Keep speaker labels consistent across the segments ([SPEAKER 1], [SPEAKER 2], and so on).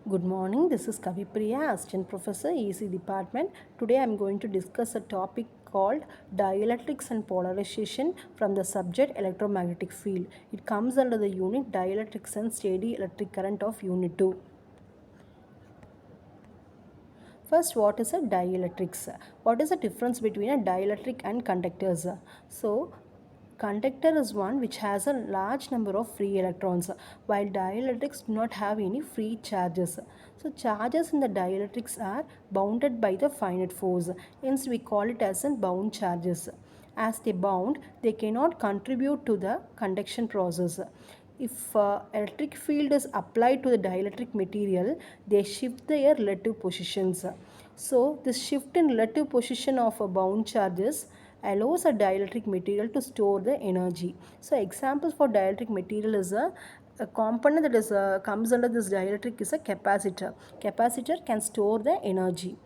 [SPEAKER 1] Good morning, this is Kavipriya, Assistant Professor, EC Department. Today I am going to discuss a topic called Dielectrics and Polarization from the subject Electromagnetic Field. It comes under the unit Dielectrics and Steady Electric Current of Unit 2. First, what is a dielectrics? What is the difference between a dielectric and conductors? So, conductor is one which has a large number of free electrons, while dielectrics do not have any free charges. So, charges in the dielectrics are bounded by the finite force. Hence, we call it as bound charges. As they bound, they cannot contribute to the conduction process. If electric field is applied to the dielectric material, they shift their relative positions. So this shift in relative position of a bound charges allows a dielectric material to store the energy. So examples for dielectric material is a component that is comes under this dielectric is a capacitor. Capacitor can store the energy.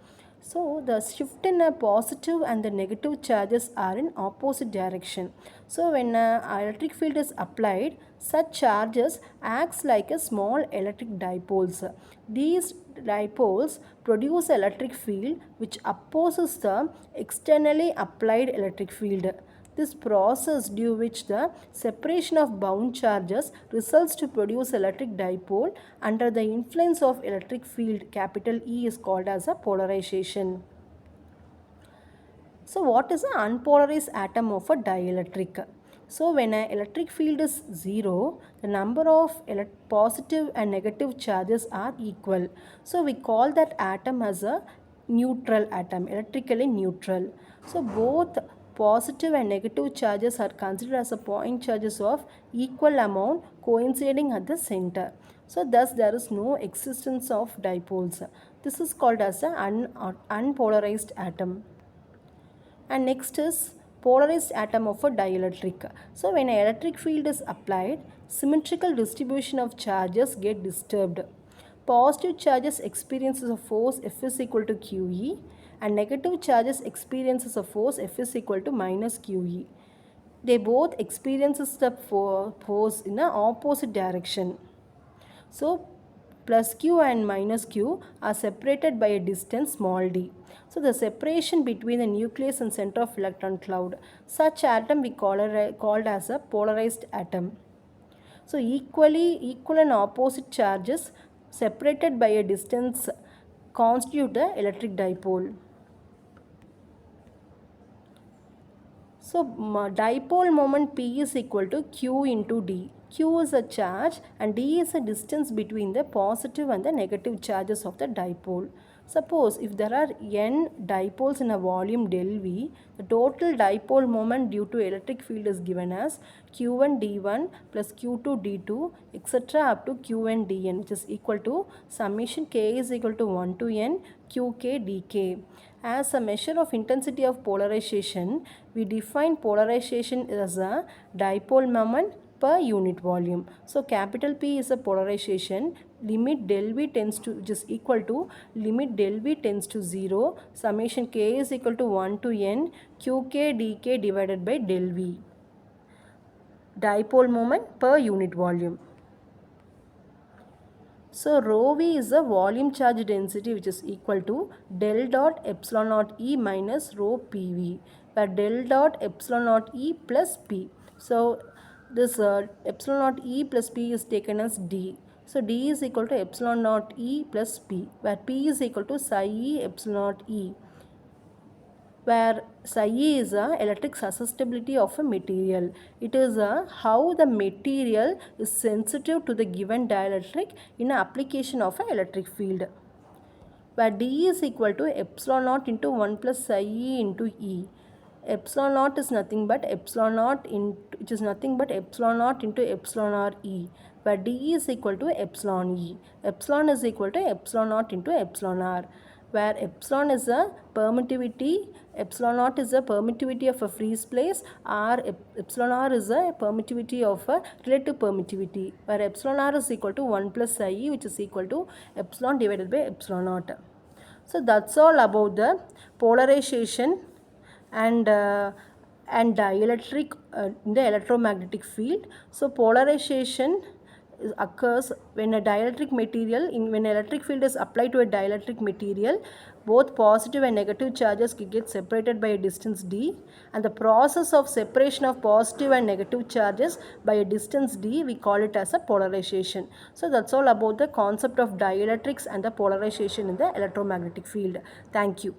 [SPEAKER 1] So the shift in a positive and the negative charges are in opposite direction. So when electric field is applied, such charges acts like a small electric dipoles. These dipoles produce electric field which opposes the externally applied electric field. This process due which the separation of bound charges results to produce electric dipole under the influence of electric field capital E is called as a polarization. So what is an unpolarized atom of a dielectric? So when an electric field is zero, the number of positive and negative charges are equal. So we call that atom as a neutral atom, electrically neutral. So both positive and negative charges are considered as a point charges of equal amount coinciding at the center. So thus there is no existence of dipoles. This is called as an unpolarized atom. And next is polarized atom of a dielectric. So when an electric field is applied, symmetrical distribution of charges get disturbed. Positive charges experiences a force F is equal to QE, and negative charges experiences a force F is equal to minus QE. They both experiences the force in an opposite direction. So plus q and minus q are separated by a distance small d. So the separation between the nucleus and center of electron cloud. Such atom we called as a polarized atom. So equal and opposite charges separated by a distance constitute the electric dipole. So dipole moment P is equal to Q into D. Q is a charge and D is a distance between the positive and the negative charges of the dipole. Suppose if there are n dipoles in a volume del V, the total dipole moment due to electric field is given as Q1 D1 plus Q2 D2 etc. up to Qn Dn, which is equal to summation K is equal to 1 to n Qk dk. As a measure of intensity of polarization, we define polarization as a dipole moment per unit volume. So capital P is a polarization, limit del V tends to, which is equal to limit del V tends to 0, summation K is equal to 1 to n Qk dk divided by del V. Dipole moment per unit volume. So rho v is the volume charge density which is equal to del dot epsilon naught E minus rho PV, where del dot epsilon naught E plus P. So this epsilon naught E plus P is taken as D. So D is equal to epsilon naught E plus P, where P is equal to psi E epsilon naught E, where psi E is a electric susceptibility of a material. It is how the material is sensitive to the given dielectric in application of an electric field, where D is equal to epsilon naught into 1 plus psi E into E. Epsilon naught is nothing but epsilon naught into epsilon r E, where D is equal to epsilon E. Epsilon is equal to epsilon naught into epsilon r, where epsilon is a permittivity, epsilon naught is a permittivity of a free space, epsilon r is a permittivity of a relative permittivity, where epsilon r is equal to 1 plus psi E, which is equal to epsilon divided by epsilon naught. So that's all about the polarization and dielectric in the electromagnetic field. So polarization occurs when a dielectric material, when electric field is applied to a dielectric material, both positive and negative charges get separated by a distance d, and the process of separation of positive and negative charges by a distance d, we call it as a polarization. So that's all about the concept of dielectrics and the polarization in the electromagnetic field. Thank you.